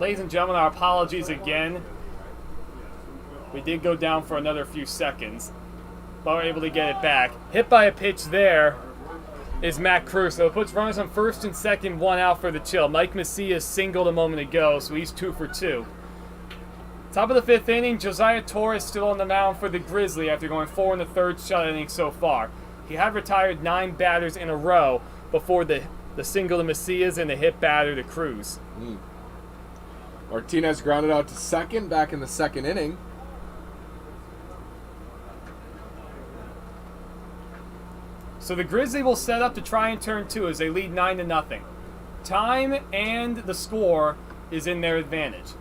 Ladies and gentlemen, our apologies again. We did go down for another few seconds, but we're able to get it back. Hit by a pitch there is Matt Cruz, so it puts runners on first and second, 1 out for the Chill. Mike Macias singled a moment ago, so he's 2 for 2. Top of the 5th inning, Josiah Torres still on the mound for the Grizzly after going 4 in the 3rd shutout inning so far. He had retired 9 batters in a row before the single to Macias and the hit batter to Cruz. Martinez grounded out to second back in the 2nd inning. So the Grizzly will set up to try and turn 2 as they lead 9-0. Time and the score is in their advantage.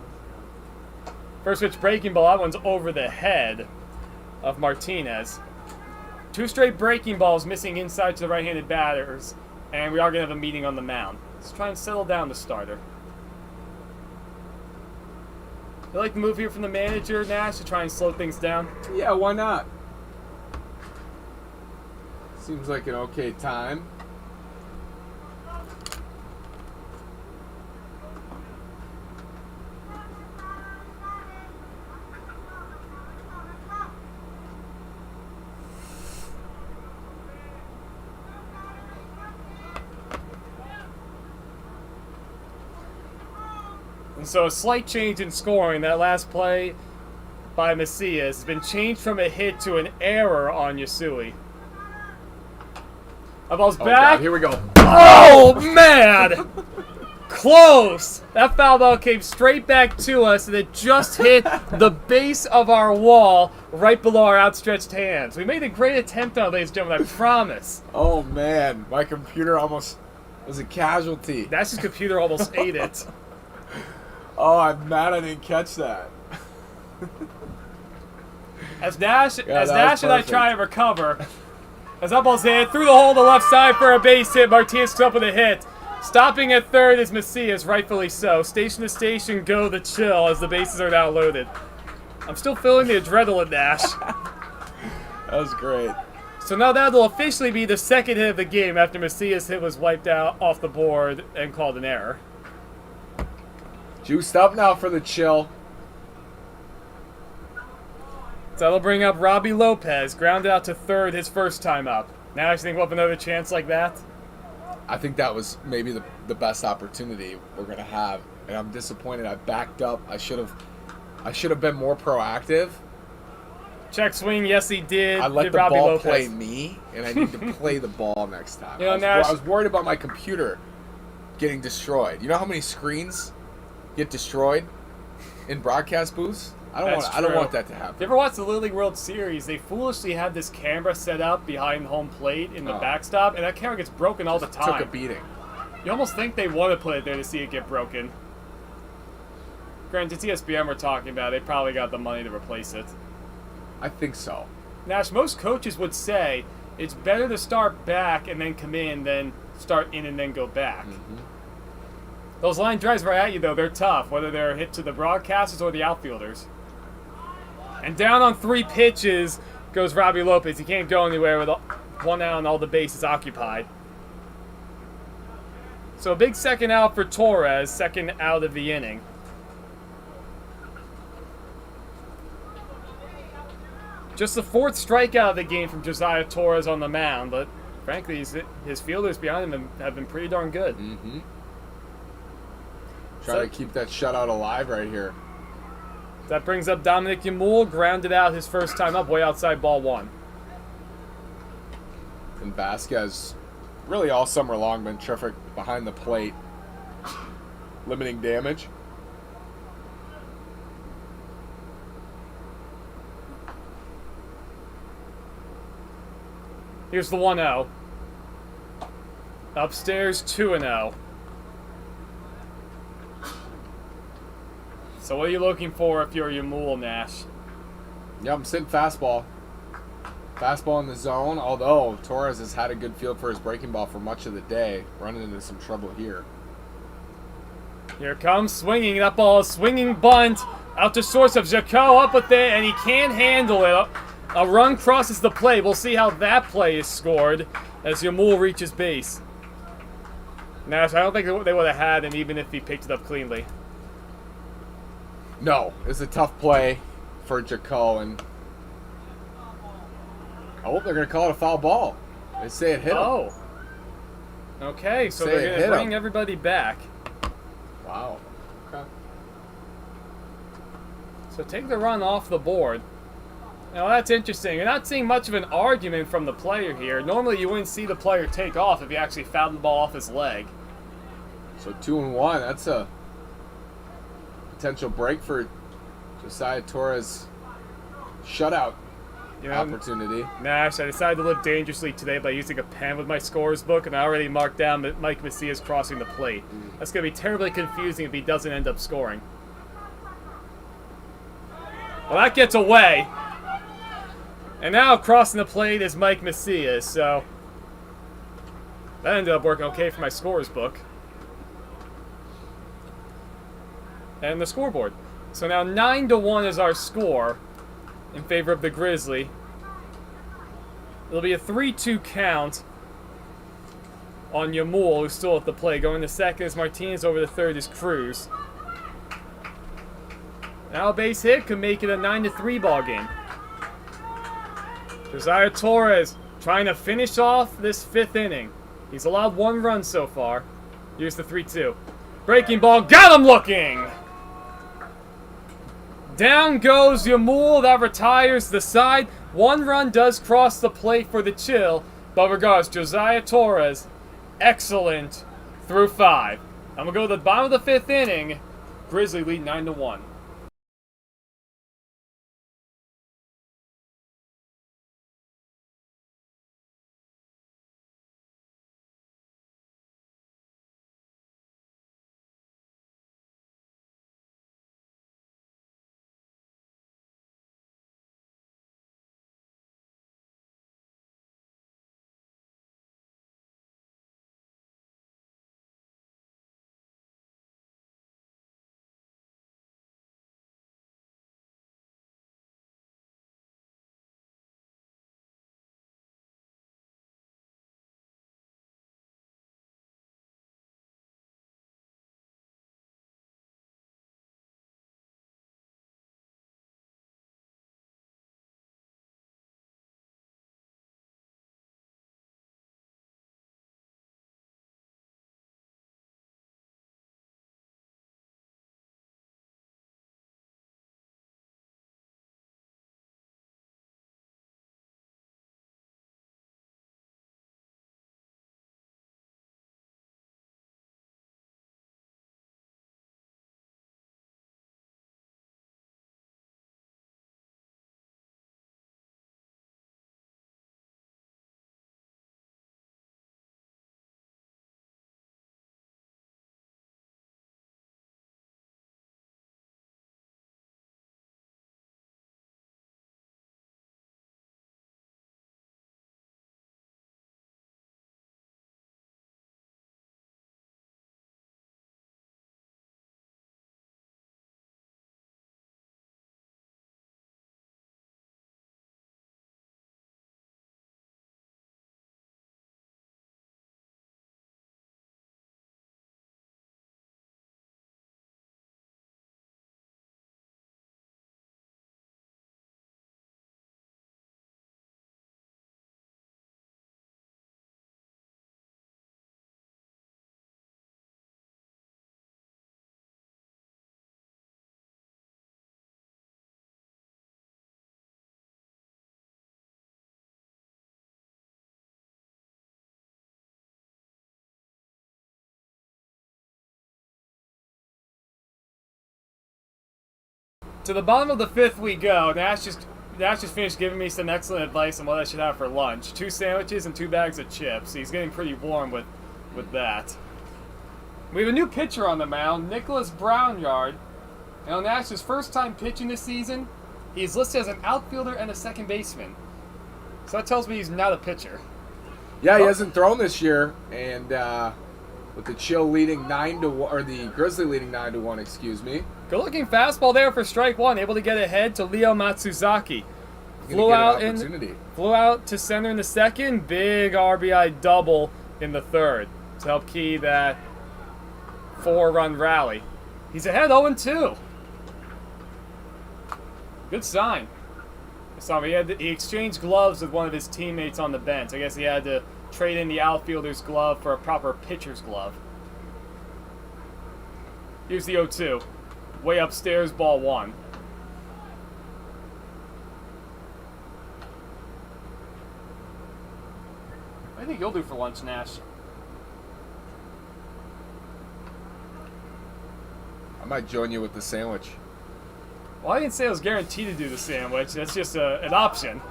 First pitch breaking ball, that one's over the head of Martinez. 2 straight breaking balls missing inside to the right-handed batters, and we are going to have a meeting on the mound. Let's try and settle down the starter. You like the move here from the manager, Nash, to try and slow things down? Yeah, why not? Seems like an okay time. And so a slight change in scoring. That last play by Macias has been changed from a hit to an error on Yasui. That ball's back. God, here we go. Oh, man! Close! That foul ball came straight back to us, and it just hit the base of our wall right below our outstretched hands. We made a great attempt on it, ladies and gentlemen, I promise. Oh, man. My computer almost was a casualty. Nash's computer almost ate it. Oh, I'm mad I didn't catch that. As Nash Yeah, and that I was try to recover, as that ball's hit through the hole on the left side for a base hit, Martinez comes up with a hit. Stopping at third is Macias, rightfully so. Station to station, go the Chill as the bases are now loaded. I'm still feeling the adrenaline, Nash. That was great. So now that'll officially be the 2nd hit of the game after Macias' hit was wiped out off the board and called an error. Juiced up now for the Chill. So that'll bring up Robbie Lopez, grounded out to third his first time up. Now I think we'll have another chance like that. I think that was maybe the best opportunity we're gonna have, and I'm disappointed. I backed up. I should have been more proactive. Check swing, yes he did. I let did the Robbie ball Lopez. play me, and I need to play the ball next time. You know, I was worried about my computer getting destroyed. You know how many screens get destroyed in broadcast booths? I don't want that to happen. You ever watch the Little League World Series? They foolishly had this camera set up behind home plate in the backstop, and that camera gets broken all the time. Took a beating. You almost think they want to put it there to see it get broken. Granted, it's ESPN we're talking about. They probably got the money to replace it. I think so. Nash, most coaches would say it's better to start back and then come in than start in and then go back. Mm-hmm. Those line drives right at you, though, they're tough, whether they're hit to the broadcasters or the outfielders. And down on 3 pitches goes Robbie Lopez. He can't go anywhere with 1 out and all the bases occupied. So a big 2nd out for Torres, 2nd out of the inning. Just the 4th strikeout of the game from Josiah Torres on the mound, but frankly, his fielders behind him have been pretty darn good. Mm-hmm. Trying to keep that shutout alive right here. That brings up Dominic Yamul, grounded out his first time up, way outside ball 1. And Vasquez, really all summer long, been terrific behind the plate, limiting damage. Here's the 1-0. Upstairs, 2-0. So what are you looking for if you're Yamul, Nash? Yeah, I'm sitting fastball. Fastball in the zone, although Torres has had a good feel for his breaking ball for much of the day. Running into some trouble here. Here comes swinging. That ball is swinging bunt. Out to source of Jaco up with it, and he can't handle it. A run crosses the plate. We'll see how that play is scored as Yamul reaches base. Nash, I don't think they would have had him even if he picked it up cleanly. No, it's a tough play for Jaco, and I hope they're going to call it a foul ball. They say it hit him. Oh. Okay, so Say they're it going to hit bring him. everybody back. Wow. Okay. So take the run off the board. Now that's interesting. You're not seeing much of an argument from the player here. Normally you wouldn't see the player take off if he actually fouled the ball off his leg. So 2-1. That's a potential break for Josiah Torres' shutout opportunity. Nash, I decided to live dangerously today by using a pen with my scores book, and I already marked down that Mike Macias crossing the plate. That's going to be terribly confusing if he doesn't end up scoring. Well, that gets away. And now crossing the plate is Mike Macias, so that ended up working okay for my scores book. And the scoreboard. So now 9-1 is our score in favor of the Grizzly. It'll be a 3-2 count on Yamul, who's still at the plate. Going to second is Martinez, over to third is Cruz. Now a base hit could make it a 9-3 ball game. Josiah Torres trying to finish off this 5th inning. He's allowed 1 run so far. Here's the 3-2. Breaking ball, got him looking! Down goes Yamul, that retires the side. 1 run does cross the plate for the Chill, but regardless, Josiah Torres, excellent through 5. I'm going to go to the bottom of the 5th inning. Grizzly lead 9-1. To the bottom of the 5th we go. Nash just finished giving me some excellent advice on what I should have for lunch. 2 sandwiches and 2 bags of chips. He's getting pretty warm with that. We have a new pitcher on the mound, Nicholas Brownyard. And on Nash's first time pitching this season, he's listed as an outfielder and a second baseman. So that tells me he's not a pitcher. Yeah, he hasn't thrown this year, and with the Chill leading 9-1, or the Grizzly leading 9-1, excuse me. Good-looking fastball there for strike 1, able to get ahead to Leo Matsuzaki. Flew out to center in the 2nd, big RBI double in the 3rd to help key that 4-run rally. He's ahead 0-2. Good sign. He exchanged gloves with one of his teammates on the bench. I guess he had to trade in the outfielder's glove for a proper pitcher's glove. Here's the 0-2. Way upstairs, ball 1. What do you think you'll do for lunch, Nash? I might join you with the sandwich. Well, I didn't say I was guaranteed to do the sandwich. That's just an option.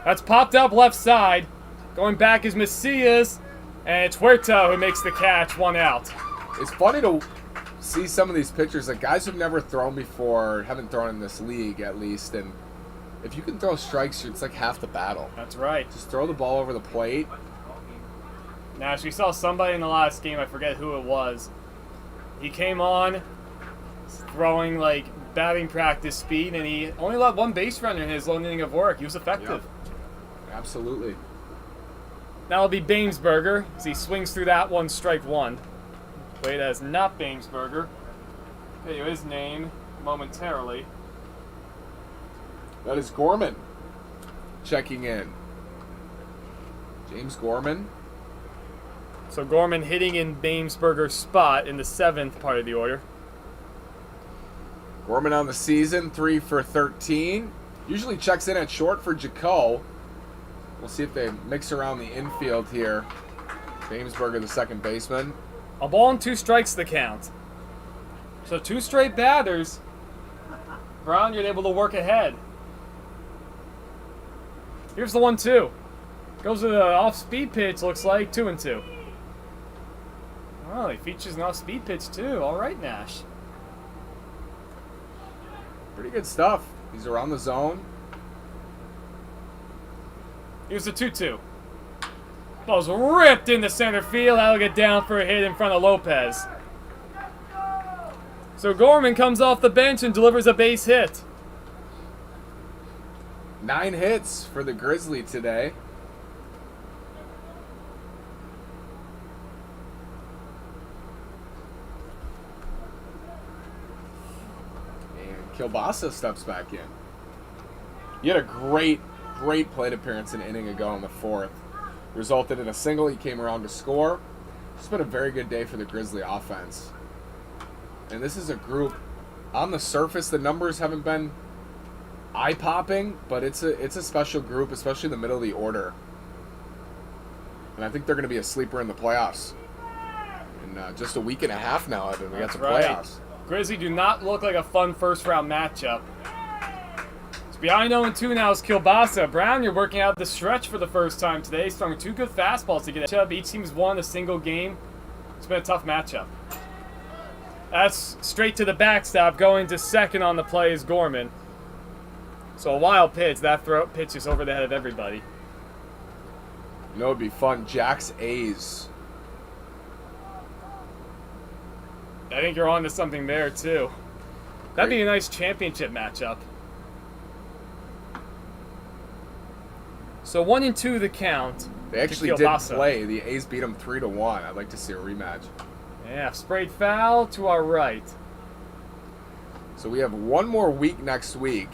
That's popped up left side. Going back is Macias. And it's Huerta who makes the catch. 1 out. It's funny to see some of these pitchers, like guys who've never thrown before, haven't thrown in this league at least, and if you can throw strikes, it's like half the battle. That's right. Just throw the ball over the plate. Nash, we saw somebody in the last game, I forget who it was. He came on throwing like batting practice speed, and he only allowed 1 base runner in his lone inning of work. He was effective. Yep. Absolutely. Now it'll be Bainsberger as he swings through that one, strike 1. Wait, that is not Bainsberger. Tell you his name momentarily. That is Gorman checking in. James Gorman. So Gorman hitting in Bainsberger's spot in the 7th part of the order. Gorman on the season, 3 for 13. Usually checks in at short for Jaco. We'll see if they mix around the infield here. Bainsberger, the second baseman. A ball and 2 strikes the count. So 2 straight batters. Brown, you're able to work ahead. Here's the 1-2. Goes to the off-speed pitch, looks like 2-2. Oh, he features an off-speed pitch too. All right, Nash. Pretty good stuff. He's around the zone. Here's the 2-2. Ball's ripped into center field. That'll get down for a hit in front of Lopez. So Gorman comes off the bench and delivers a base hit. 9 hits for the Grizzly today. And Kilbasa steps back in. He had a great plate appearance an inning ago in the 4th. Resulted in a single. He came around to score. It's been a very good day for the Grizzly offense. And this is a group, on the surface, the numbers haven't been eye-popping, but it's a special group, especially in the middle of the order. And I think they're going to be a sleeper in the playoffs. In just a week and a half now, Evan, we got the playoffs. Grizzly do not look like a fun first-round matchup. It's behind 0-2 now is Kilbasa. Brown, you're working out the stretch for the first time today. He's throwing 2 good fastballs to get it. Each team's won a single game. It's been a tough matchup. That's straight to the backstop. Going to second on the play is Gorman. So a wild pitch. That throw pitch is over the head of everybody. You know, it'd be fun. Jack's A's. I think you're on to something there, too. That'd be a nice championship matchup. So 1-2 the count. They actually did play. The A's beat them 3-1. I'd like to see a rematch. Yeah, sprayed foul to our right. So we have one more week next week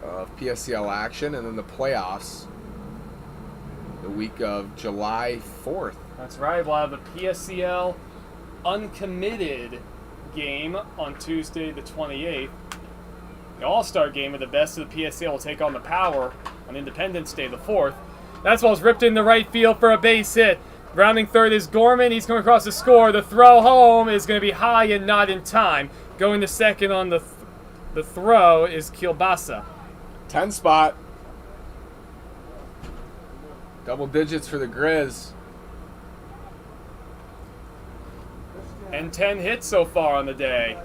of PSCL action, and then the playoffs the week of July 4th. That's right. We'll have the PSCL uncommitted game on Tuesday the 28th. The All-Star game of the best of the PSCL will take on the Power on Independence Day the 4th. That ball's ripped in the right field for a base hit. Rounding third is Gorman. He's coming across the score. The throw home is going to be high and not in time. Going to second on the throw is Kilbasa. 10 spot. Double digits for the Grizz. And 10 hits so far on the day.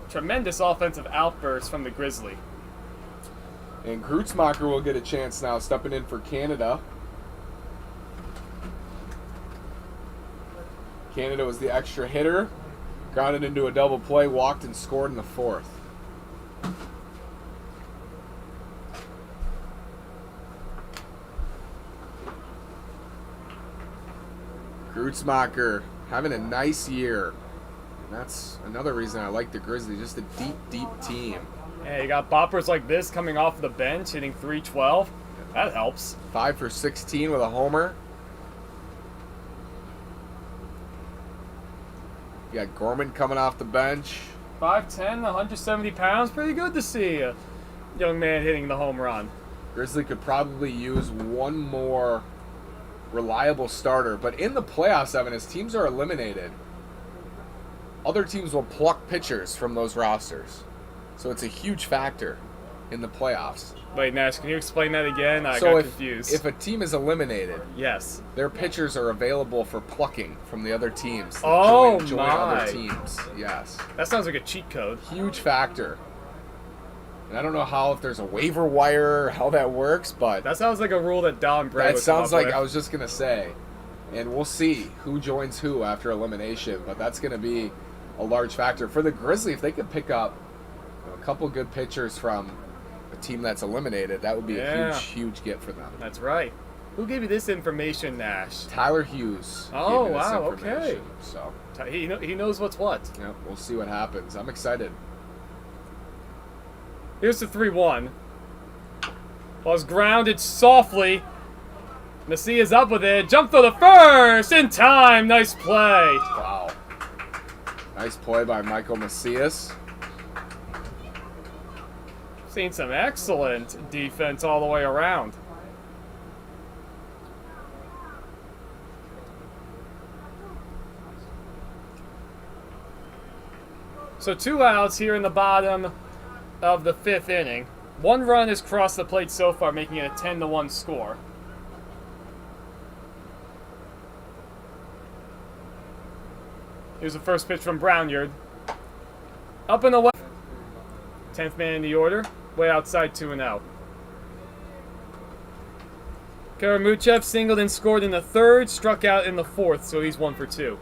Tremendous offensive outburst from the Grizzly. And Grootsmacher will get a chance now, stepping in for Canada. Canada was the extra hitter. Grounded into a double play, walked and scored in the 4th. Grootsmacher having a nice year. And that's another reason I like the Grizzlies. Just a deep, deep team. Hey, you got boppers like this coming off the bench, hitting 312. That helps. 5 for 16 with a homer. You got Gorman coming off the bench. 5'10", 170 pounds. Pretty good to see a young man hitting the home run. Grizzly could probably use one more reliable starter. But in the playoffs, Evan, as teams are eliminated, other teams will pluck pitchers from those rosters. So it's a huge factor in the playoffs. Wait, Nash, can you explain that again? I So got confused. if a team is eliminated, yes, their pitchers are available for plucking from the other teams. Oh, join my. other teams. Yes. that sounds like a cheat code. Huge factor. And I don't know how, if there's a waiver wire or how that works, but That sounds like a rule that Don Bray that would sounds come up like, with. I was just going to say. And we'll see who joins who after elimination, but that's going to be a large factor. For the Grizzly, if they could pick up a couple good pitchers from a team that's eliminated, that would be a huge get for them. That's right. Who gave you this information, Nash? Tyler Hughes. Oh, gave me this wow, information. okay. So, He knows what's what. yeah, we'll see what happens. I'm excited. Here's the 3-1. Was grounded softly. Macias up with it. Jump for the first. In time. Nice play. Wow. Nice play by Michael Macias. Seen some excellent defense all the way around. So 2 outs here in the bottom of the 5th inning. 1 run has crossed the plate so far, making it a 10-1 score. Here's the first pitch from Brownyard. Up and away. 10th man in the order. Way outside 2-0. Karamuchev singled and scored in the 3rd, struck out in the 4th, so he's 1 for 2.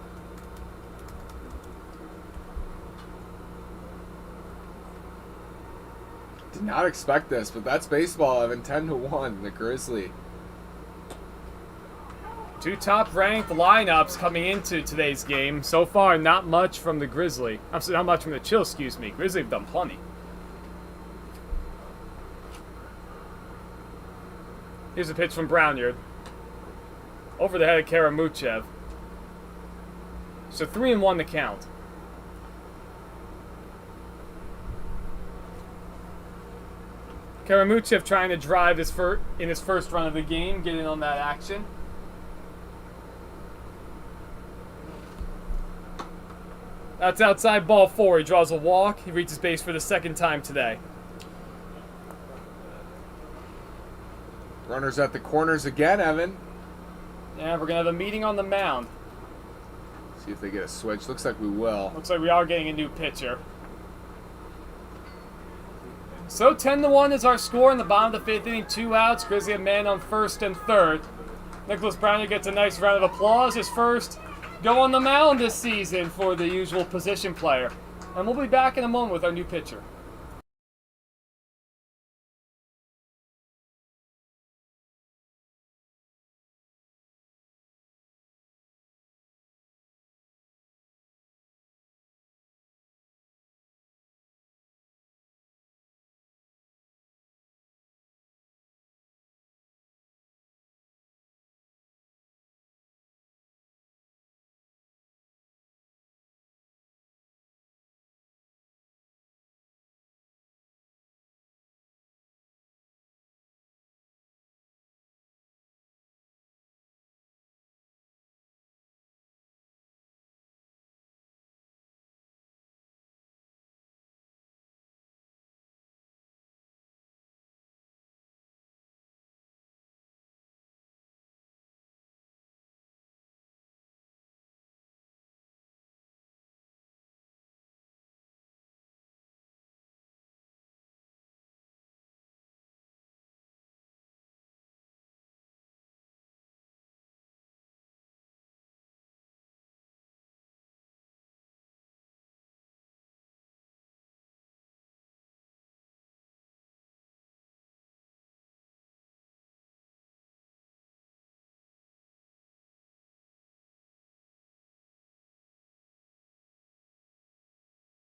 Did not expect this, but that's baseball, Evan. 10-1, the Grizzly. 2 top-ranked lineups coming into today's game. So far, not much from the Grizzly. I'm sorry, not much from the Chill, excuse me. Grizzly have done plenty. Here's a pitch from Brownyard. Over the head of Karamuchev. So 3-1 the count. Karamuchev trying to drive in his first run of the game, get in on that action. That's outside ball 4. He draws a walk. He reaches base for the 2nd time today. Runners at the corners again, Evan. Yeah, we're going to have a meeting on the mound. See if they get a switch. Looks like we will. Looks like we are getting a new pitcher. So 10-1 is our score in the bottom of the 5th inning. 2 outs. Grizzly a man on 1st and 3rd. Nicholas Browner gets a nice round of applause. His first go on the mound this season for the usual position player. And we'll be back in a moment with our new pitcher.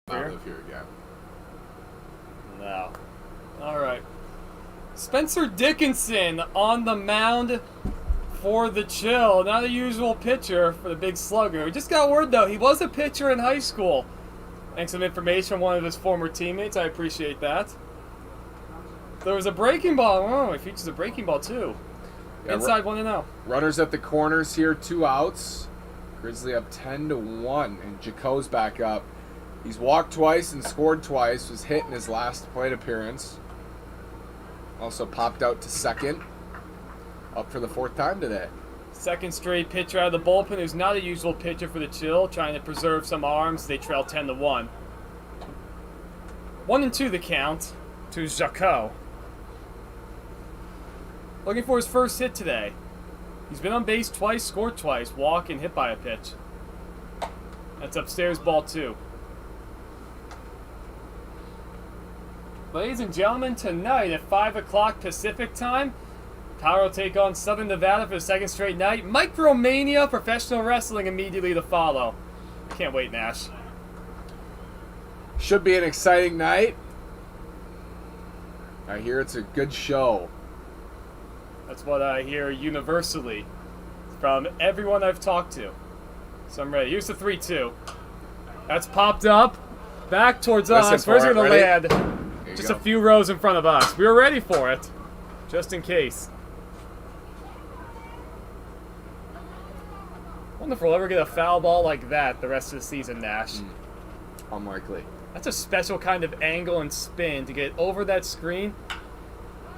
I live here again. No. All right. Spencer Dickinson on the mound for the Chill. Not a usual pitcher for the big slugger. We just got word, though, he was a pitcher in high school. And some information from one of his former teammates. I appreciate that. There was a breaking ball. Oh, he features a breaking ball, too. Yeah, Inside 1-0. Runners at the corners here, 2 outs. Grizzly up 10-1, and Jaco's back up. He's walked twice and scored twice. Was hit in his last plate appearance. Also popped out to second. Up for the 4th time today. Second straight pitcher out of the bullpen, who's not a usual pitcher for the Chill, trying to preserve some arms. They trail 10-1. 1-2 the count to Jaco. Looking for his first hit today. He's been on base twice, scored twice, walk and hit by a pitch. That's upstairs ball 2. Ladies and gentlemen, tonight at 5 o'clock Pacific time, Power will take on Southern Nevada for the 2nd straight night. Micromania Professional Wrestling immediately to follow. Can't wait, Nash. Should be an exciting night. I hear it's a good show. That's what I hear universally from everyone I've talked to. So I'm ready. Here's the 3-2. That's popped up. Back towards us. Where's it going to land? Just a few rows in front of us. We were ready for it. Just in case. I wonder if we'll ever get a foul ball like that the rest of the season, Nash. Unlikely. That's a special kind of angle and spin to get over that screen.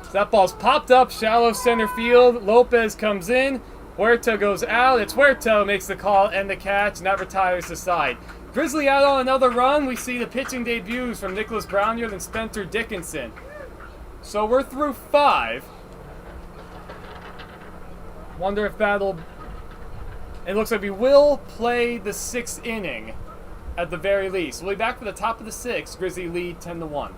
So that ball's popped up, shallow center field. Lopez comes in. Huerta goes out. It's Huerta who makes the call and the catch, and that retires the side. Grizzly out on another run. We see the pitching debuts from Nicholas Brownyard and Spencer Dickinson. So we're through 5. Wonder if that'll... It looks like we will play the 6th inning at the very least. We'll be back for the top of the 6th. Grizzly lead 10-1.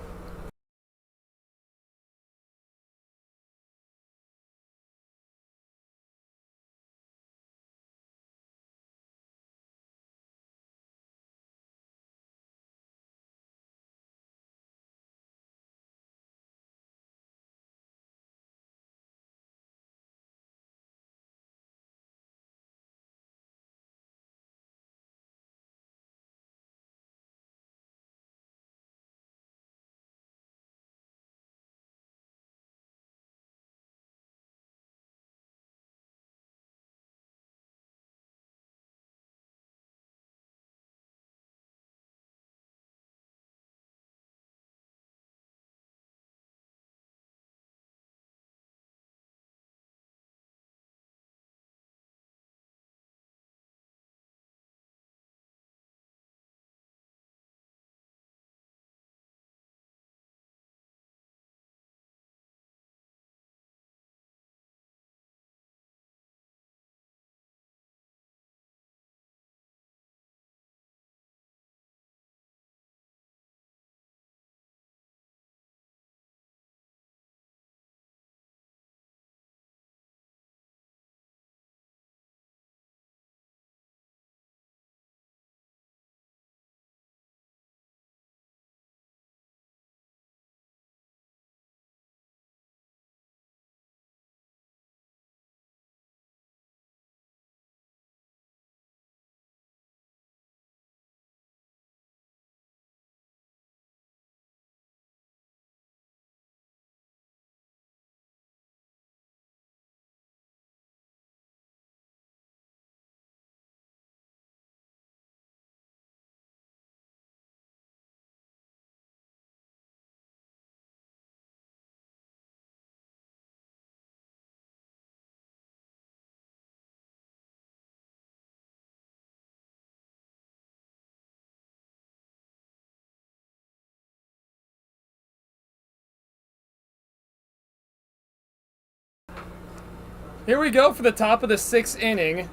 Here we go for the top of the 6th inning.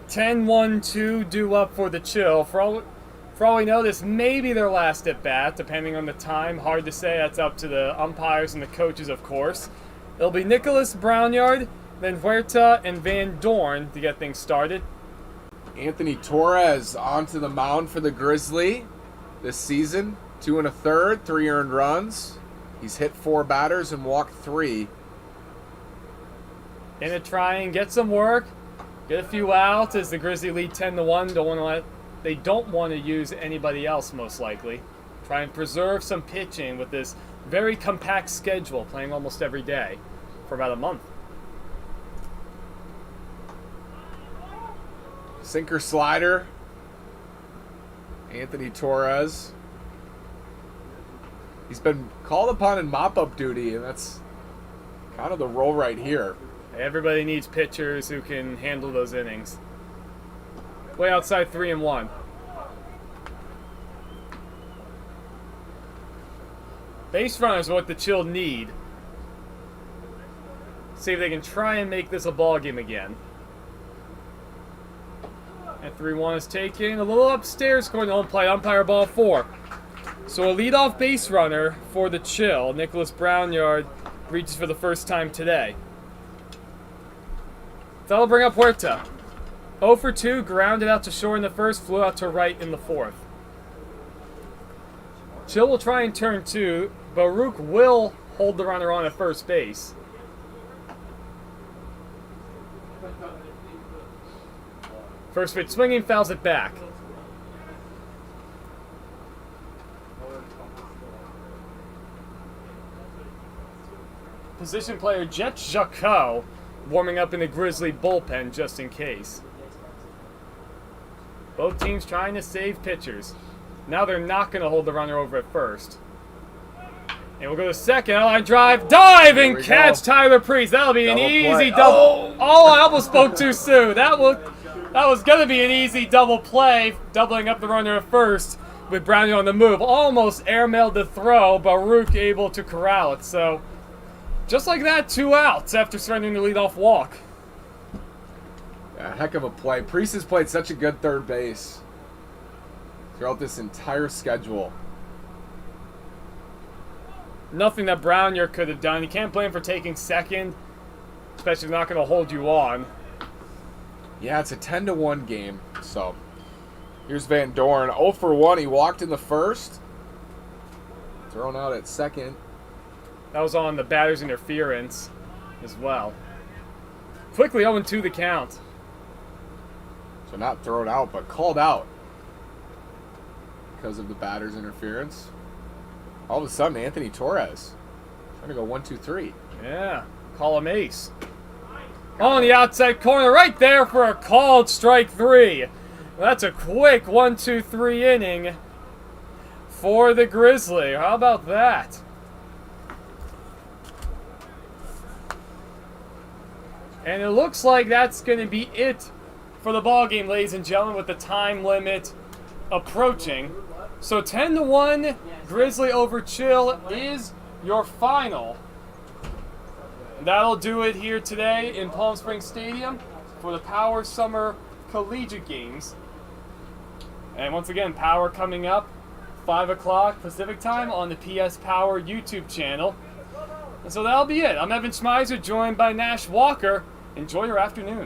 10-1-2 due up for the Chill. For all we know, this may be their last at bat, depending on the time. Hard to say. That's up to the umpires and the coaches, of course. It'll be Nicholas Brownyard, then Huerta and Van Dorn to get things started. Anthony Torres onto the mound for the Grizzly this season. 2 1/3, 3 earned runs. He's hit 4 batters and walked 3. Gonna try and get some work, get a few outs as the Grizzly lead 10-1. They don't want to use anybody else, most likely. Try and preserve some pitching with this very compact schedule, playing almost every day for about a month. Sinker slider. Anthony Torres. He's been called upon in mop-up duty, and that's kind of the role right here. Everybody needs pitchers who can handle those innings. Way outside 3-1. Base runners are what the Chill need. See if they can try and make this a ball game again. And 3-1 is taken. A little upstairs going to home plate. Umpire ball 4. So a leadoff base runner for the Chill. Nicholas Brownyard reaches for the first time today. That'll bring up Huerta. 0 for 2, grounded out to short in the first, flew out to right in the fourth. Chill will try and turn 2. Baruch will hold the runner on at first base. First pitch swinging, fouls it back. Position player Jet Jacquot warming up in the Grizzly bullpen just in case. Both teams trying to save pitchers. Now they're not going to hold the runner over at first. And we'll go to second. Line drive. Dive and catch Tyler Priest. That'll be an easy double. Oh, I almost spoke too soon. That was going to be an easy double play. Doubling up the runner at first with Brownie on the move. Almost airmailed the throw. Baruch able to corral it. So, just like that, 2 outs after surrendering the leadoff walk. A heck of a play. Priest has played such a good third base throughout this entire schedule. Nothing that Brownier could have done. You can't blame him for taking second, especially if they're not going to hold you on. Yeah, it's a 10-1 game. So, here's Van Dorn. 0 for 1. He walked in the first. Thrown out at second. That was on the batter's interference as well. Quickly 0-2 the count. So not thrown out, but called out because of the batter's interference. All of a sudden, Anthony Torres trying to go 1-2-3. Yeah, call him ace. On the outside corner, right there for a called strike 3. That's a quick 1-2-3 inning for the Grizzly. How about that? And it looks like that's going to be it for the ball game, ladies and gentlemen, with the time limit approaching. So 10-1, Grizzly over Chill is your final. And that'll do it here today in Palm Springs Stadium for the Power Summer Collegiate Games. And once again, Power coming up 5 o'clock Pacific Time on the PS Power YouTube channel. And so that'll be it. I'm Evan Schmeiser, joined by Nash Walker. Enjoy your afternoon.